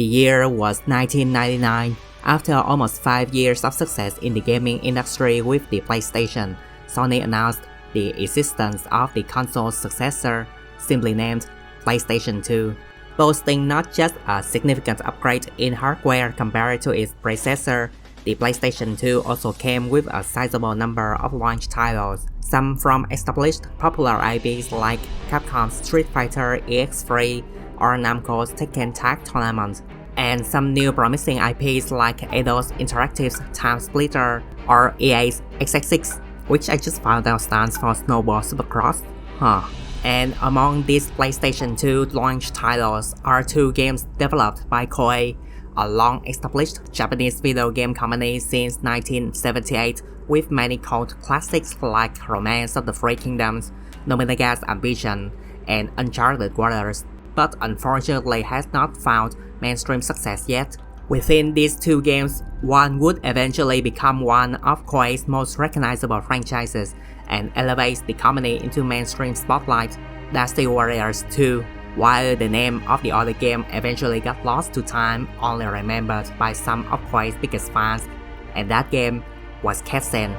The year was 1999. After almost 5 years of success in the gaming industry with the PlayStation, Sony announced the existence of the console's successor, simply named PlayStation 2, boasting not just a significant upgrade in hardware compared to its predecessor. The PlayStation 2 also came with a sizable number of launch titles, some from established popular IPs like Capcom's Street Fighter EX3 or Namco's Tekken Tag Tournament, and some new promising IPs like Eidos Interactive's TimeSplitters or EA's XX6, which I just found out stands for Snowball Supercross. And among these PlayStation 2 launch titles are 2 games developed by Koei, a long-established Japanese video game company since 1978 with many cult classics like Romance of the Three Kingdoms, Nominaga's Ambition, and Uncharted Warriors, but unfortunately has not found mainstream success yet. Within these 2 games, one would eventually become one of Koei's most recognizable franchises and elevates the company into mainstream spotlight, Dynasty Warriors 2, while the name of the other game eventually got lost to time, only remembered by some of Koei's biggest fans, and that game was Kessen.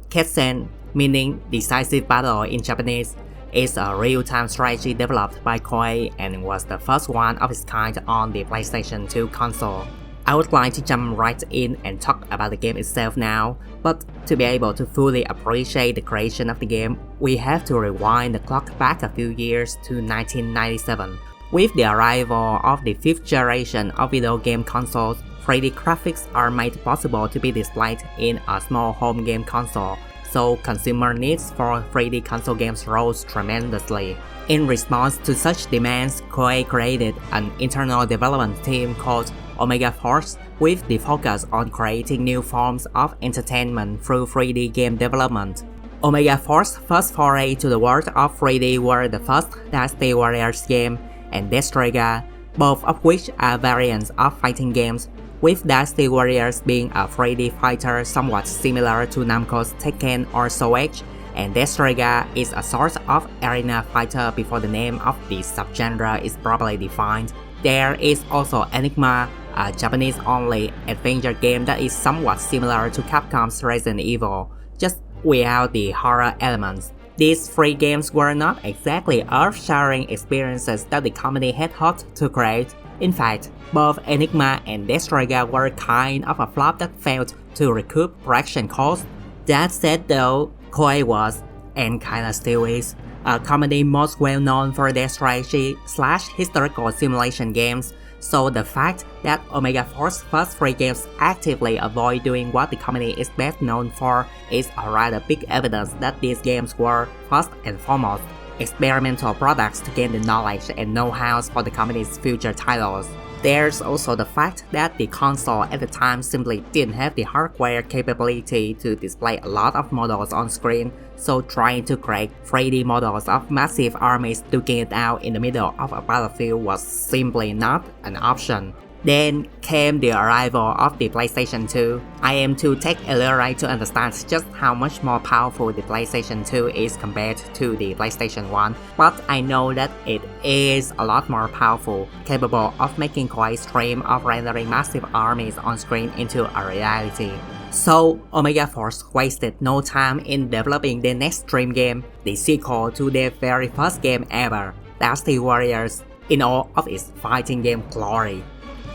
Kessen, meaning decisive battle in Japanese, is a real-time strategy developed by Koei and was the first one of its kind on the PlayStation 2 console. I would like to jump right in and talk about the game itself now, but to be able to fully appreciate the creation of the game, we have to rewind the clock back a few years to 1997. With the arrival of the 5th generation of video game consoles, 3D graphics are made possible to be displayed in a small home game console, so consumer needs for 3D console games rose tremendously. In response to such demands, Koei created an internal development team called Omega Force with the focus on creating new forms of entertainment through 3D game development. Omega Force's first foray to the world of 3D were the first Dynasty Warriors game and Destrega, both of which are variants of fighting games, with Dynasty Warriors being a 3D fighter somewhat similar to Namco's Tekken or Hwoarang, and Destrega is a sort of arena fighter before the name of the subgenre is properly defined. There is also Enigma, a Japanese-only adventure game that is somewhat similar to Capcom's Resident Evil, just without the horror elements. These 3 games were not exactly earth-shattering experiences that the company had hoped to create. In fact, both Enigma and Destrega were kind of a flop that failed to recoup production costs. That said though, Koei was, and kinda still is, a company most well known for their strategy/historical simulation games, so the fact that Omega Force's first 3 games actively avoid doing what the company is best known for is a rather big evidence that these games were, first and foremost, experimental products to gain the knowledge and know-how for the company's future titles. There's also the fact that the console at the time simply didn't have the hardware capability to display a lot of models on screen, so trying to create 3D models of massive armies duking it out in the middle of a battlefield was simply not an option. Then came the arrival of the PlayStation 2. I am to take a little ride to understand just how much more powerful the PlayStation 2 is compared to the PlayStation 1, but I know that it is a lot more powerful, capable of making Koei's dream of rendering massive armies on screen into a reality. So Omega Force wasted no time in developing their next dream game, the sequel to their very first game ever, Dynasty Warriors, in all of its fighting game glory.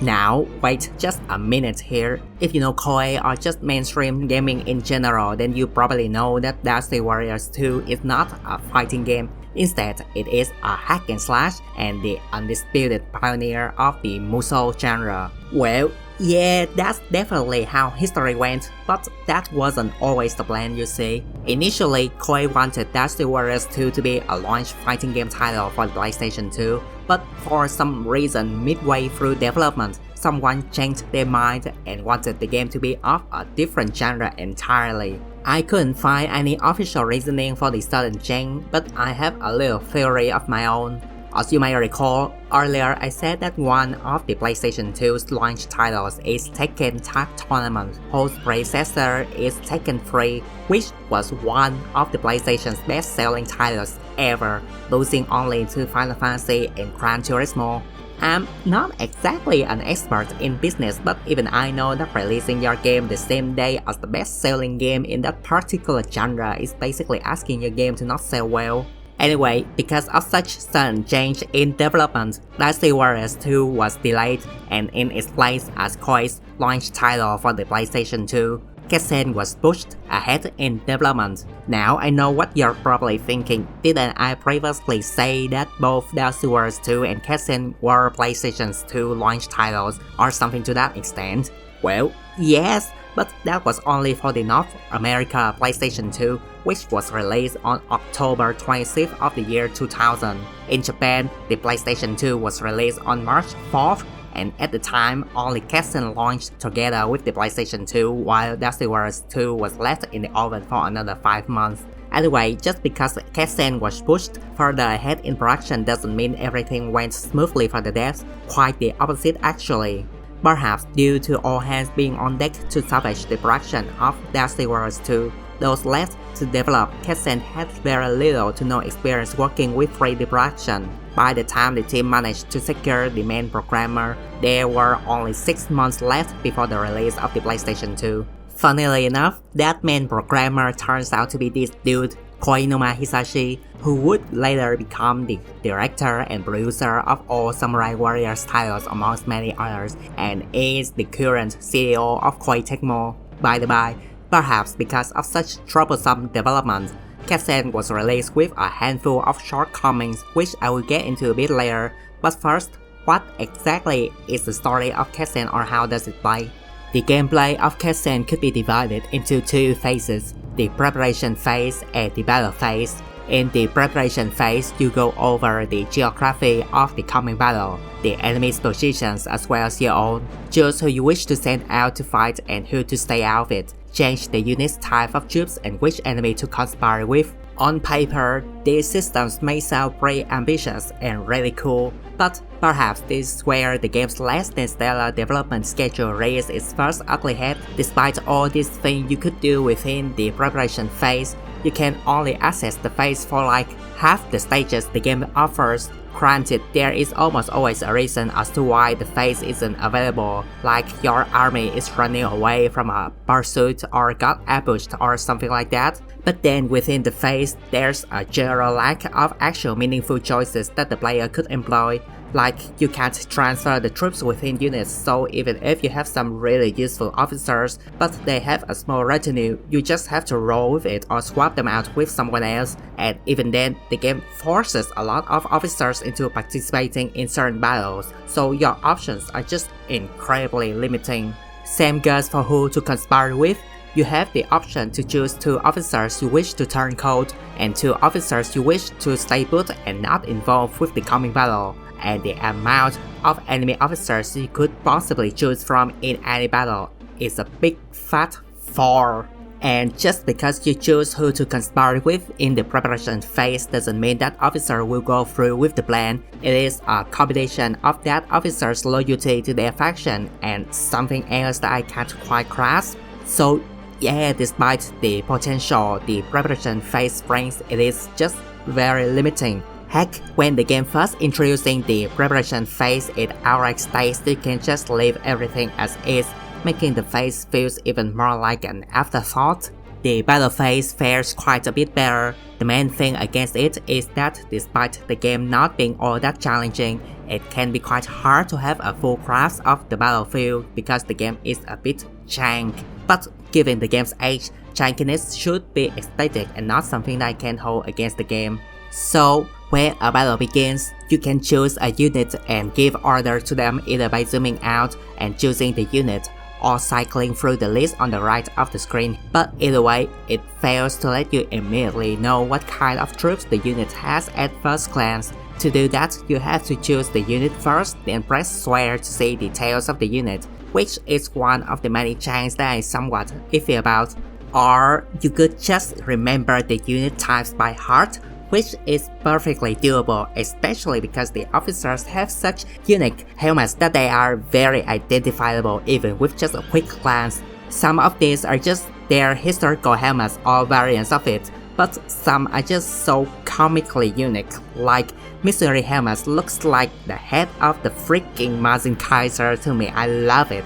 Now, wait just a minute here. If you know Koei or just mainstream gaming in general, then you probably know that Dynasty Warriors 2 is not a fighting game. Instead, it is a hack and slash and the undisputed pioneer of the Musou genre. Well, yeah, that's definitely how history went, but that wasn't always the plan, you see. Initially, Koei wanted Dynasty Warriors 2 to be a launch fighting game title for the PlayStation 2, but for some reason midway through development, someone changed their mind and wanted the game to be of a different genre entirely. I couldn't find any official reasoning for the sudden change, but I have a little theory of my own. As you may recall, earlier I said that one of the PlayStation 2's launch titles is Tekken Tag Tournament, whose predecessor is Tekken 3, which was one of the PlayStation's best-selling titles ever, losing only to Final Fantasy and Gran Turismo. I'm not exactly an expert in business, but even I know that releasing your game the same day as the best-selling game in that particular genre is basically asking your game to not sell well. Anyway, because of such sudden change in development, Dynasty Warriors 2 was delayed, and in its place as Koei's launch title for the PlayStation 2, Kessen was pushed ahead in development. Now I know what you're probably thinking, didn't I previously say that both Dynasty Warriors 2 and Kessen were PlayStation's 2 launch titles or something to that extent? Well, yes, but that was only for the North America PlayStation 2, which was released on October 26th of the year 2000. In Japan, the PlayStation 2 was released on March 4th, and at the time, only Kessen launched together with the PlayStation 2, while Dynasty Warriors 2 was left in the oven for another 5 months. Anyway, just because Kessen was pushed further ahead in production doesn't mean everything went smoothly for the devs, quite the opposite actually. Perhaps due to all hands being on deck to salvage the production of Dynasty Warriors 2, those left to develop Kessen had very little to no experience working with 3D production. By the time the team managed to secure the main programmer, there were only 6 months left before the release of the PlayStation 2. Funnily enough, that main programmer turns out to be this dude, Heihachi, who would later become the director and producer of all Samurai Warriors titles amongst many others, and is the current CEO of Koei Tecmo. By the by, perhaps because of such troublesome development, Kessen was released with a handful of shortcomings which I will get into a bit later, but first, what exactly is the story of Kessen or how does it play? The gameplay of Kessen could be divided into 2 phases, the preparation phase and the battle phase. In the preparation phase, you go over the geography of the coming battle, the enemy's positions as well as your own, choose who you wish to send out to fight and who to stay out of it, change the unit's type of troops and which enemy to conspire with. On paper, these systems may sound pretty ambitious and really cool, but perhaps this is where the game's less than stellar development schedule raised its first ugly head. Despite all these things you could do within the preparation phase, you can only access the phase for like half the stages the game offers. Granted, there is almost always a reason as to why the phase isn't available, like your army is running away from a pursuit or got ambushed or something like that. But then within the phase, there's a general lack of actual meaningful choices that the player could employ. Like, you can't transfer the troops within units, so even if you have some really useful officers, but they have a small retinue, you just have to roll with it or swap them out with someone else, and even then, the game forces a lot of officers into participating in certain battles, so your options are just incredibly limiting. Same goes for who to conspire with. You have the option to choose 2 officers you wish to turn cold, and 2 officers you wish to stay put and not involved with the coming battle. And the amount of enemy officers you could possibly choose from in any battle is a big fat 4. And just because you choose who to conspire with in the preparation phase doesn't mean that officer will go through with the plan. It is a combination of that officer's loyalty to their faction and something else that I can't quite grasp. So yeah, despite the potential the preparation phase brings, it is just very limiting. Heck, when the game first introducing the preparation phase, it outright states you can just leave everything as is, making the phase feels even more like an afterthought. The battle phase fares quite a bit better. The main thing against it is that despite the game not being all that challenging, it can be quite hard to have a full grasp of the battlefield because the game is a bit jank. But given the game's age, jankiness should be aesthetic and not something that can hold against the game. So, when a battle begins, you can choose a unit and give orders to them either by zooming out and choosing the unit, or cycling through the list on the right of the screen, but either way, it fails to let you immediately know what kind of troops the unit has at first glance. To do that, you have to choose the unit first, then press square to see details of the unit, which is one of the many changes that I'm somewhat iffy about. Or you could just remember the unit types by heart, which is perfectly doable, especially because the officers have such unique helmets that they are very identifiable even with just a quick glance. Some of these are just their historical helmets or variants of it, but some are just so comically unique, like Mystery Helmet looks like the head of the freaking Mazin Kaiser to me. I love it.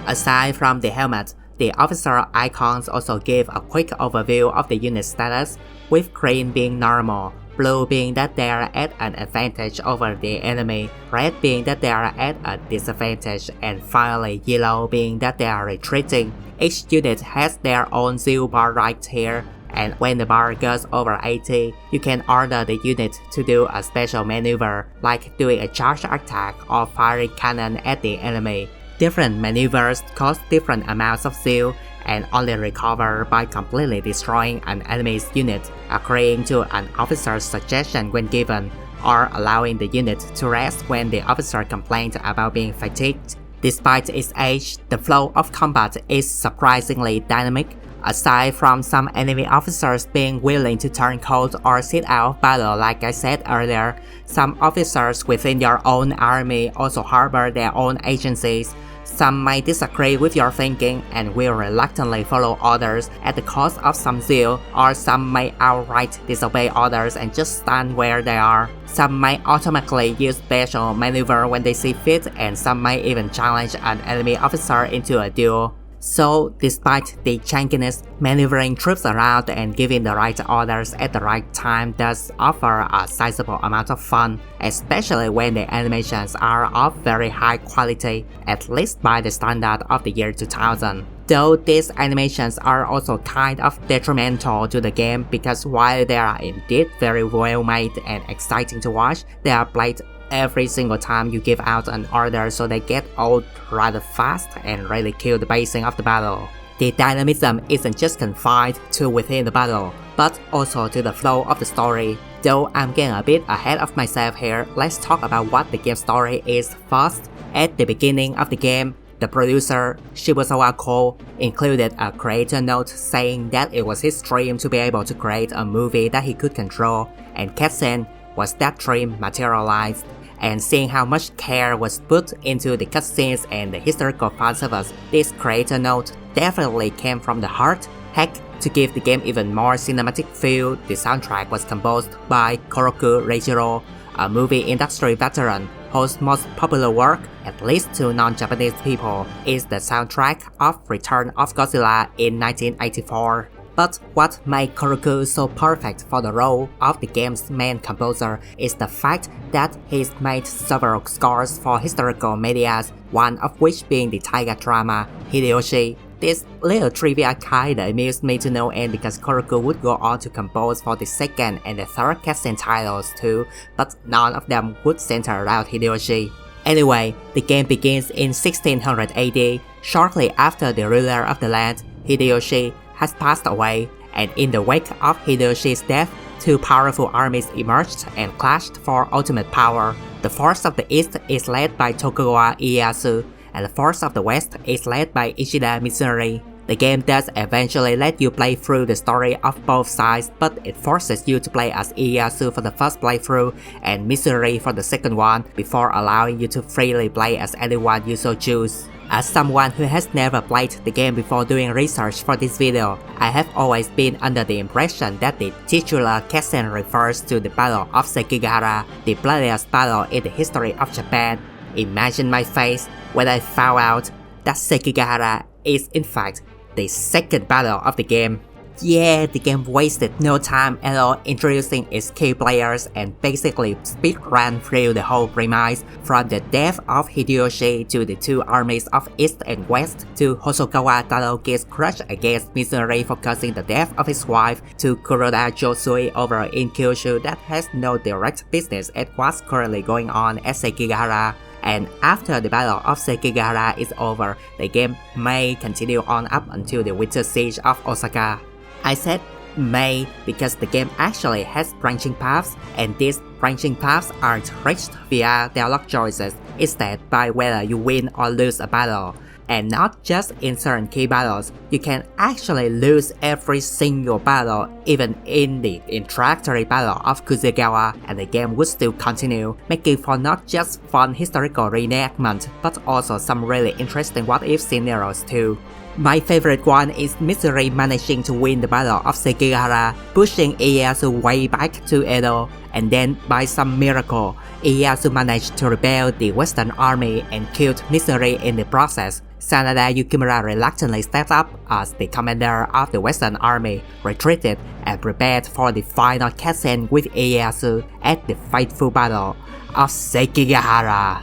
Aside from the helmet, the officer icons also give a quick overview of the unit status, with green being normal, blue being that they are at an advantage over the enemy, red being that they are at a disadvantage, and finally yellow being that they are retreating. Each unit has their own zero bar right here, and when the bar goes over 80, you can order the unit to do a special maneuver, like doing a charge attack or firing cannon at the enemy. Different maneuvers cost different amounts of zeal and only recover by completely destroying an enemy's unit, agreeing to an officer's suggestion when given, or allowing the unit to rest when the officer complained about being fatigued. Despite its age, the flow of combat is surprisingly dynamic. Aside from some enemy officers being willing to turn cold or sit out of battle like I said earlier, some officers within your own army also harbor their own agencies. Some might disagree with your thinking and will reluctantly follow orders at the cost of some zeal, or some may outright disobey orders and just stand where they are. Some might automatically use special maneuver when they see fit, and some might even challenge an enemy officer into a duel. So, despite the jankiness, maneuvering troops around and giving the right orders at the right time does offer a sizable amount of fun, especially when the animations are of very high quality, at least by the standard of the year 2000. Though these animations are also kind of detrimental to the game because while they are indeed very well made and exciting to watch, they are played every single time you give out an order, so they get old rather fast and really kill the pacing of the battle. The dynamism isn't just confined to within the battle, but also to the flow of the story. Though I'm getting a bit ahead of myself here, let's talk about what the game story is first. At the beginning of the game, the producer, Shibusawa Koei, included a creator note saying that it was his dream to be able to create a movie that he could control, and Kessen was that dream materialized. And seeing how much care was put into the cutscenes and the historical fan service, this creator note definitely came from the heart. Heck, to give the game even more cinematic feel, the soundtrack was composed by Koroku Reijiro, a movie industry veteran whose most popular work, at least to non-Japanese people, is the soundtrack of Return of Godzilla in 1984. But what made Koroku so perfect for the role of the game's main composer is the fact that he's made several scores for historical medias, one of which being the taiga drama Hideyoshi. This little trivia kinda amused me to no end because Koroku would go on to compose for the second and the third Kessen titles too, but none of them would center around Hideyoshi. Anyway, the game begins in 1600 AD, shortly after the ruler of the land, Hideyoshi, has passed away, and in the wake of Hideyoshi's death, two powerful armies emerged and clashed for ultimate power. The force of the east is led by Tokugawa Ieyasu, and the force of the west is led by Ishida Mitsuri. The game does eventually let you play through the story of both sides, but it forces you to play as Ieyasu for the first playthrough and Mitsuri for the second one, before allowing you to freely play as anyone you so choose. As someone who has never played the game before doing research for this video, I have always been under the impression that the titular Kessen refers to the Battle of Sekigahara, the bloodiest battle in the history of Japan. Imagine my face when I found out that Sekigahara is in fact the second battle of the game. Yeah, the game wasted no time at all introducing its key players and basically speedran through the whole premise, from the death of Hideyoshi to the two armies of East and West, to Hosokawa Tadaoki's crush against Mitsuri for causing the death of his wife, to Kuroda Josui over in Kyushu that has no direct business at what's currently going on at Sekigahara. And after the Battle of Sekigahara is over, the game may continue on up until the Winter Siege of Osaka. I said may because the game actually has branching paths, and these branching paths aren't reached via dialogue choices, instead by whether you win or lose a battle. And not just in certain key battles, you can actually lose every single battle, even in the introductory battle of Kuzegawa, and the game would still continue, making for not just fun historical reenactment, but also some really interesting what-if scenarios too. My favorite one is Mitsuri managing to win the battle of Sekigahara, pushing Ieyasu way back to Edo, and then by some miracle, Ieyasu managed to repel the Western army and killed Mitsuri in the process. Sanada Yukimura reluctantly stepped up as the commander of the Western army, retreated, and prepared for the final Kessen with Ieyasu at the fateful battle of Sekigahara.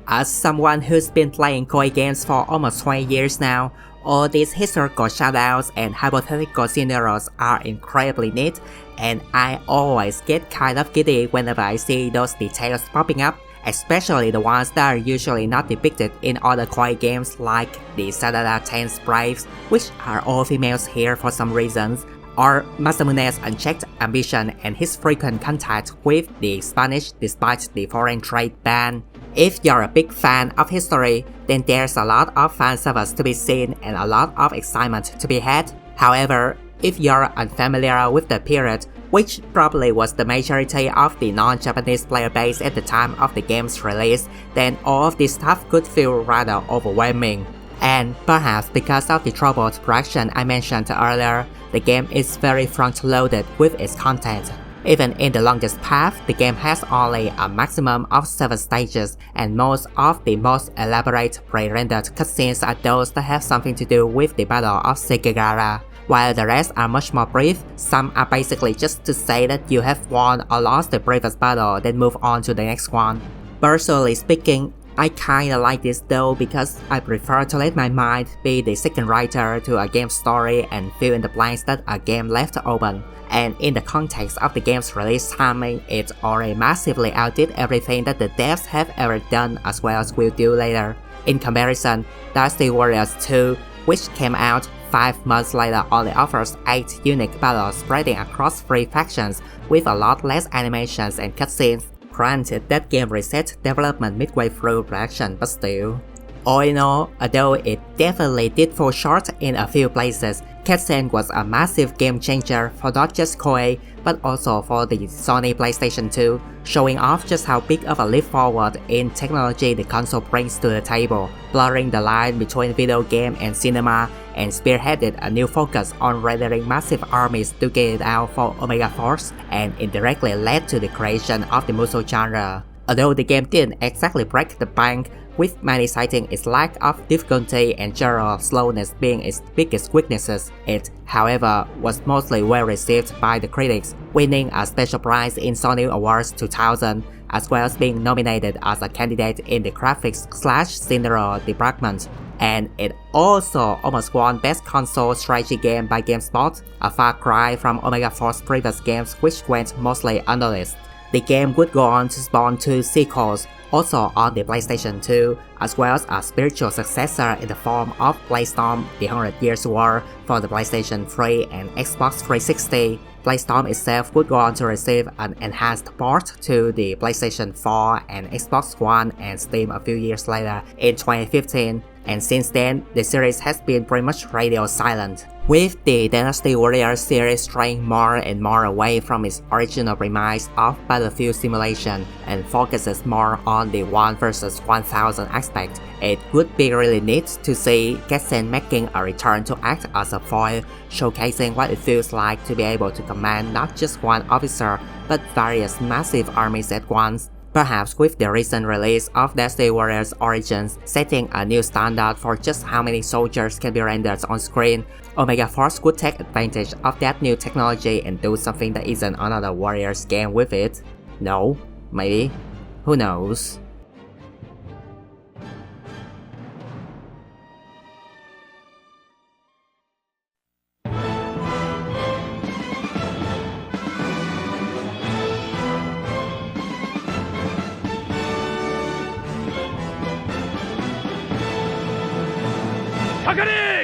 As someone who's been playing Koei games for almost 20 years now, all these historical shoutouts and hypothetical scenarios are incredibly neat, and I always get kind of giddy whenever I see those details popping up, especially the ones that are usually not depicted in other Koei games like the Sadada 10 sprites, which are all females here for some reasons, or Masamune's unchecked ambition and his frequent contact with the Spanish despite the foreign trade ban. If you're a big fan of history, then there's a lot of fan service to be seen and a lot of excitement to be had. However, if you're unfamiliar with the period, which probably was the majority of the non-Japanese player base at the time of the game's release, then all of this stuff could feel rather overwhelming. And perhaps because of the troubled production I mentioned earlier, the game is very front-loaded with its content. Even in the longest path, the game has only a maximum of 7 stages, and most of the most elaborate pre-rendered cutscenes are those that have something to do with the Battle of Sekigahara. While the rest are much more brief, some are basically just to say that you have won or lost the previous battle, then move on to the next one. Personally speaking, I kinda like this though because I prefer to let my mind be the second writer to a game's story and fill in the blanks that a game left open. And in the context of the game's release timing, it already massively outdid everything that the devs have ever done as well as will do later. In comparison, Dynasty Warriors 2, which came out 5 months later, only offers 8 unique battles spreading across 3 factions with a lot less animations and cutscenes. Granted, that game reset development midway through production, but still. All in all, although it definitely did fall short in a few places, Kessen was a massive game changer for not just Koei, but also for the Sony PlayStation 2, showing off just how big of a leap forward in technology the console brings to the table, blurring the line between video game and cinema, and spearheaded a new focus on rendering massive armies to get it out for Omega Force, and indirectly led to the creation of the Musou genre. Although the game didn't exactly break the bank, with many citing its lack of difficulty and general slowness being its biggest weaknesses, it, however, was mostly well received by the critics, winning a special prize in Sony Awards 2000, as well as being nominated as a candidate in the graphics/scenario department. And it also almost won Best Console Strategy Game by GameSpot, a far cry from Omega Force's previous games which went mostly unnoticed. The game would go on to spawn 2 sequels, also on the PlayStation 2, as well as a spiritual successor in the form of Playstorm: The 100 Years War for the PlayStation 3 and Xbox 360. Playstorm itself would go on to receive an enhanced port to the PlayStation 4 and Xbox One and Steam a few years later in 2015, and since then, the series has been pretty much radio silent. With the Dynasty Warriors series straying more and more away from its original premise of battlefield simulation and focuses more on the 1 versus 1000 aspect, it would be really neat to see Kessen making a return to act as a foil, showcasing what it feels like to be able to command not just one officer, but various massive armies at once. Perhaps with the recent release of Dynasty Warriors Origins setting a new standard for just how many soldiers can be rendered on screen, Omega Force could take advantage of that new technology and do something that isn't another Warriors game with it. No? Maybe? Who knows? Akashi!